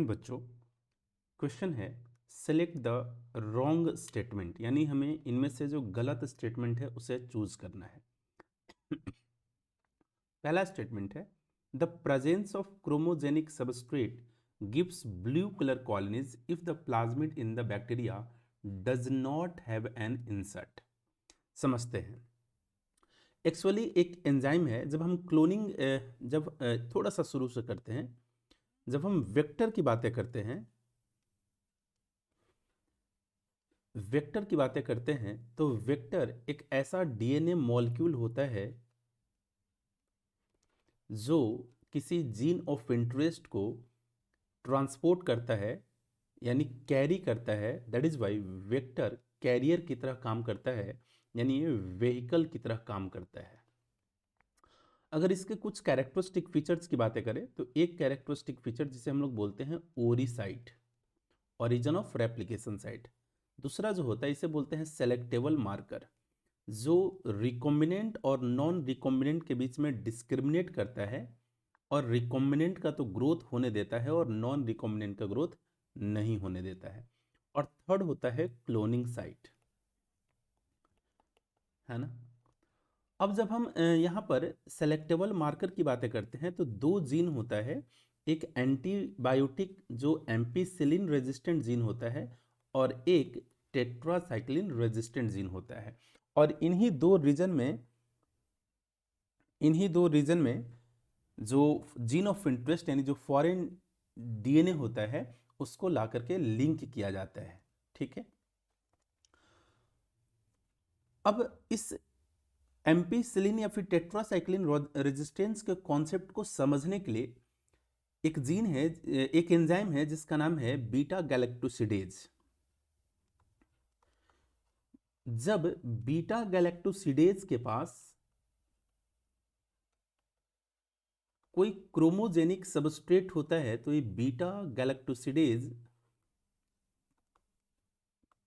Second बच्चों, question है select the wrong statement, यानी हमें इनमें से जो गलत स्टेटमेंट है उसे चूज करना है। पहला स्टेटमेंट है the presence of chromogenic substrate gives blue colour colonies if the plasmid in the bacteria does not have an insert. समझते हैं। एक्चुअली एक एंजाइम है, जब हम क्लोनिंग थोड़ा सा शुरू से करते हैं, जब हम वेक्टर की बातें करते हैं, तो वेक्टर एक ऐसा डीएनए मॉलिक्यूल होता है जो किसी जीन ऑफ इंटरेस्ट को ट्रांसपोर्ट करता है, यानी कैरी करता है। That is why vector carrier की तरह काम करता है, यानी ये व्हीकल की तरह काम करता है। अगर इसके कुछ कैरेक्टरिस्टिक फीचर्स की बातें करें तो एक कैरेक्टरिस्टिक फीचर जिसे हम लोग बोलते हैं ओरी site, origin of replication site. दूसरा जो होता है इसे बोलते हैं सेलेक्टेबल मार्कर, जो रिकॉम्बिनेंट और नॉन रिकॉम्बिनेंट के बीच में डिस्क्रिमिनेट करता है, और रिकॉम्बिनेंट का तो ग्रोथ होने देता है और नॉन रिकॉम्बिनेंट का ग्रोथ नहीं होने देता है। और थर्ड होता है क्लोनिंग साइट, है ना। अब जब हम यहाँ पर सेलेक्टेबल मार्कर की बातें करते हैं तो दो जीन होता है, एक एंटीबायोटिक जो एम्पीसिलिन रेजिस्टेंट जीन होता है और एक टेट्रासाइक्लिन रेजिस्टेंट जीन होता है। और इन्हीं दो रीजन में जो जीन ऑफ इंटरेस्ट यानी जो फॉरेन डीएनए होता है उसको ला करके लिंक किया जाता है। ठीक है। अब इस एम्पीसिलिन या फिर टेट्रासाइक्लिन रेजिस्टेंस के कॉन्सेप्ट को समझने के लिए एक एंजाइम है जिसका नाम है बीटा गैलेक्टोसिडेज। जब बीटा गैलेक्टोसिडेज के पास कोई क्रोमोजेनिक सबस्ट्रेट होता है तो ये बीटा गैलेक्टोसिडेज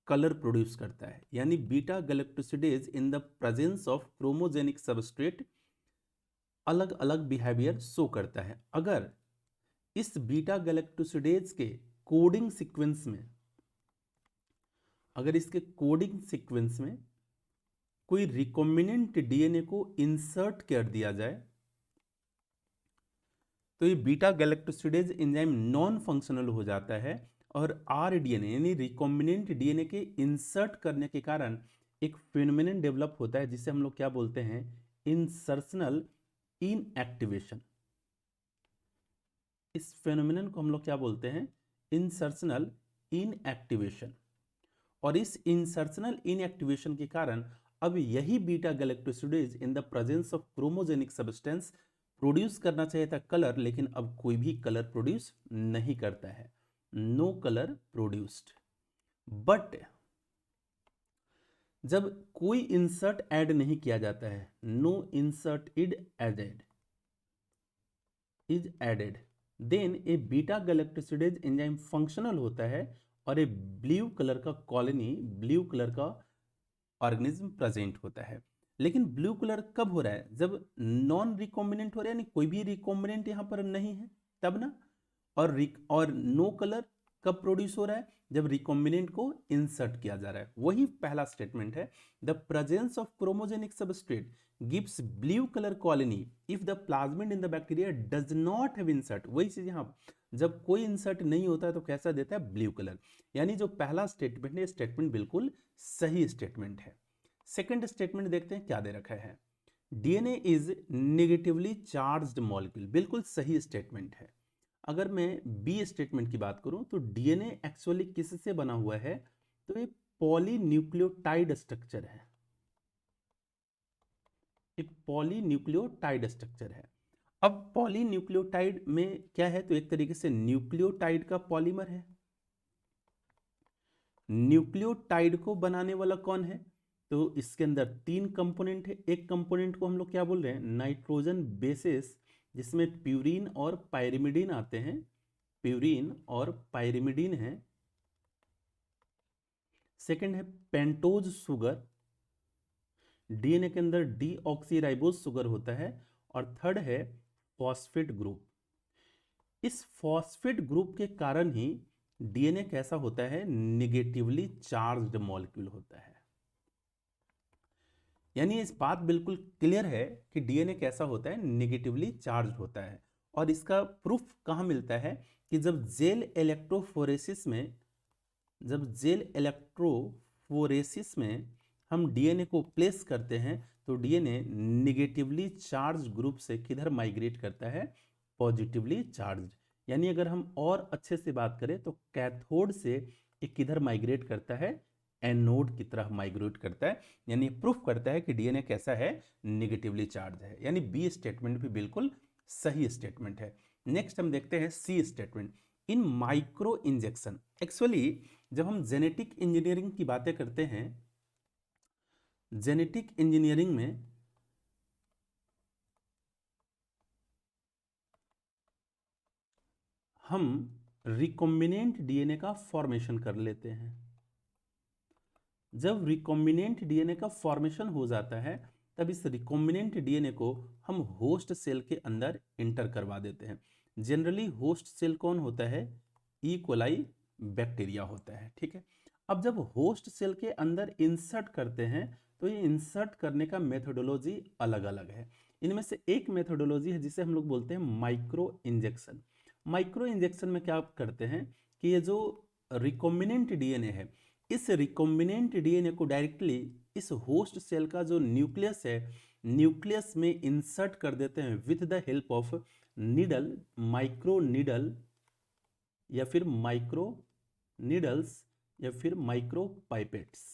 कलर प्रोड्यूस करता है, यानी beta galactosidase in the presence of chromogenic substrate अलग अलग बिहेवियर शो करता है। अगर इस बीटा गैलेक्टोसिडेज के कोडिंग सीक्वेंस में कोई रिकॉम्बिनेंट डीएनए को इंसर्ट कर दिया जाए तो ये beta galactosidase enzyme non functional हो जाता है, और आर डीएनए यानी रिकॉम्बिनेंट डीएनए के इंसर्ट करने के कारण एक फेनोमेनन डेवलप होता है जिसे हम लोग क्या बोलते हैं, इंसर्शनल इनएक्टिवेशन। इस फेनोमेनन को हम लोग क्या बोलते हैं, इंसर्शनल इनएक्टिवेशन। और इस इंसर्शनल इनएक्टिवेशन के कारण अब यही beta galactosidase in the presence of chromogenic substance produce करना चाहिए था कलर, लेकिन अब कोई भी कलर प्रोड्यूस नहीं करता है, नो कलर प्रोड्यूस्ड। बट जब कोई इंसर्ट ऐड नहीं किया जाता है, no insert is added, then a beta galactosidase enzyme functional होता है और ए ब्लू कलर का ऑर्गेनिज्म प्रेजेंट होता है। लेकिन ब्लू कलर कब हो रहा है, जब नॉन रिकॉम्बिनेंट हो रहा है, यानी कोई भी रिकॉम्बिनेंट यहां पर नहीं है तब ना। और नो कलर कब प्रोड्यूस हो रहा है, जब रिकॉम्बिनेंट को इंसर्ट किया जा रहा है। वही पहला स्टेटमेंट है, the presence of chromogenic substrate gives blue colour colony if the plasmid in the bacteria does not have insert. वही चीज यहां, जब कोई इंसर्ट नहीं होता है तो कैसा देता है, ब्लू कलर। यानी जो पहला स्टेटमेंट है, स्टेटमेंट बिल्कुल सही स्टेटमेंट है। सेकंड स्टेटमेंट देखते हैं क्या दे रखा है, DNA is negatively charged molecule. बिल्कुल सही स्टेटमेंट है। अगर मैं बी स्टेटमेंट की बात करूं तो डीएनए एक्चुअली किससे बना हुआ है, तो ये पॉलीन्यूक्लियोटाइड स्ट्रक्चर है, एक पॉलीन्यूक्लियोटाइड स्ट्रक्चर है। अब पॉलीन्यूक्लियोटाइड में क्या है, तो एक तरीके से न्यूक्लियोटाइड का पॉलीमर है। न्यूक्लियोटाइड को बनाने वाला कौन है, तो इसके अंदर तीन कंपोनेंट है। एक कंपोनेंट को हम लोग क्या बोल रहे हैं, नाइट्रोजन बेसिस, जिसमें प्यूरीन और पायरिमिडीन आते हैं, प्यूरीन और पायरिमिडीन है। सेकंड है पेंटोज शुगर, डीएनए के अंदर डीऑक्सीराइबोज शुगर होता है। और थर्ड है फॉस्फेट ग्रुप। इस फॉस्फेट ग्रुप के कारण ही डीएनए कैसा होता है, निगेटिवली चार्ज्ड मॉलिक्यूल होता है। यानी इस बात बिल्कुल क्लियर है कि डीएनए कैसा होता है, निगेटिवली चार्ज्ड होता है। और इसका प्रूफ कहाँ मिलता है कि जब जेल इलेक्ट्रोफोरेसिस में हम डीएनए को प्लेस करते हैं तो डीएनए निगेटिवली चार्ज ग्रुप से किधर माइग्रेट करता है, पॉजिटिवली चार्ज। यानी अगर हम और अच्छे से बात करें तो कैथोड से ये किधर माइग्रेट करता है, एनोड की तरफ माइग्रेट करता है। यानी प्रूफ करता है कि डीएनए कैसा है, निगेटिवली चार्ज है। यानी बी स्टेटमेंट भी बिल्कुल सही स्टेटमेंट है। नेक्स्ट हम देखते हैं सी स्टेटमेंट, इन माइक्रो इंजेक्शन। एक्चुअली जब हम जेनेटिक इंजीनियरिंग की बातें करते हैं, जेनेटिक इंजीनियरिंग में हम रिकॉम्बिनेंट डीएनए का फॉर्मेशन कर लेते हैं। जब रिकॉम्बिनेंट डीएनए का फॉर्मेशन हो जाता है तब इस रिकॉम्बिनेंट डीएनए को हम होस्ट सेल के अंदर इंटर करवा देते हैं। जनरली होस्ट सेल कौन होता है, ई कोलाई बैक्टीरिया होता है। ठीक है, अब जब होस्ट सेल के अंदर इंसर्ट करते हैं तो ये इंसर्ट करने का मेथोडोलॉजी अलग अलग है। इनमें से एक मेथोडोलॉजी है जिसे हम लोग बोलते हैं माइक्रो इंजेक्शन। माइक्रो इंजेक्शन में क्या करते हैं कि ये जो रिकॉम्बिनेंट डीएनए है, इस रिकॉम्बिनेंट डीएनए को डायरेक्टली इस होस्ट सेल का जो न्यूक्लियस है, न्यूक्लियस में इंसर्ट कर देते हैं with the help of needle, micro needle या फिर माइक्रो नीडल्स या फिर माइक्रो पाइपेट्स।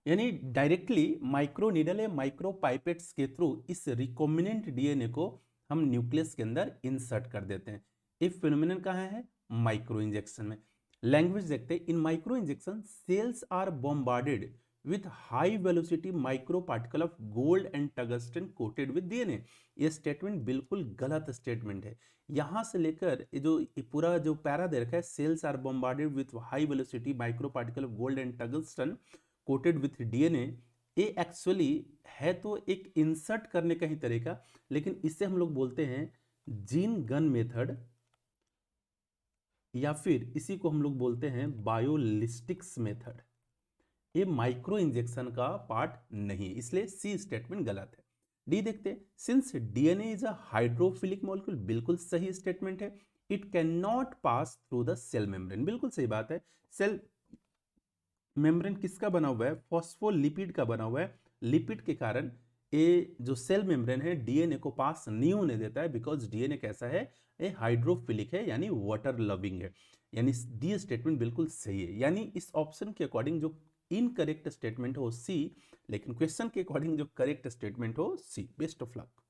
यानी डायरेक्टली माइक्रो नीडल या माइक्रो पाइपेट्स के थ्रू इस रिकॉम्बिनेंट डीएनए को हम न्यूक्लियस के अंदर इंसर्ट कर देते हैं। ये फिनोमिनन कहाँ है, माइक्रो इंजेक्शन में। लैंग्वेज देखते हैं, in micro injection cells are bombarded with high velocity micro particle of gold and tungsten coated with DNA. ये स्टेटमेंट बिल्कुल गलत स्टेटमेंट है। यहां से लेकर ये पूरा जो पैरा दे रखा है, cells are bombarded with high velocity micro particle of gold and tungsten coated with DNA, ये एक्चुअली है तो एक इंसर्ट करने का ही तरीका, लेकिन इसे हम लोग बोलते हैं जीन गन मेथड या फिर इसी को हम लोग बोलते हैं बायोलिस्टिक्स मेथड। ये माइक्रो इंजेक्शन का पार्ट नहीं, इसलिए सी स्टेटमेंट गलत है। डी देखते हैं, since DNA is a hydrophilic molecule, बिल्कुल सही स्टेटमेंट है। It can not pass through the cell membrane, बिल्कुल सही बात है। सेल मेम्ब्रेन किसका बना हुआ है, फॉस्फोलिपिड का बना हुआ है। लिपिड के कारण ये जो सेल मेम्ब्रेन है डीएनए को पास नहीं होने देता है, बिकॉज डीएनए कैसा है, ये हाइड्रोफिलिक है यानी वाटर लविंग है। यानी डी स्टेटमेंट बिल्कुल सही है। यानी इस ऑप्शन के अकॉर्डिंग जो इनकरेक्ट स्टेटमेंट हो सी, लेकिन क्वेश्चन के अकॉर्डिंग जो करेक्ट स्टेटमेंट हो सी। Best of luck.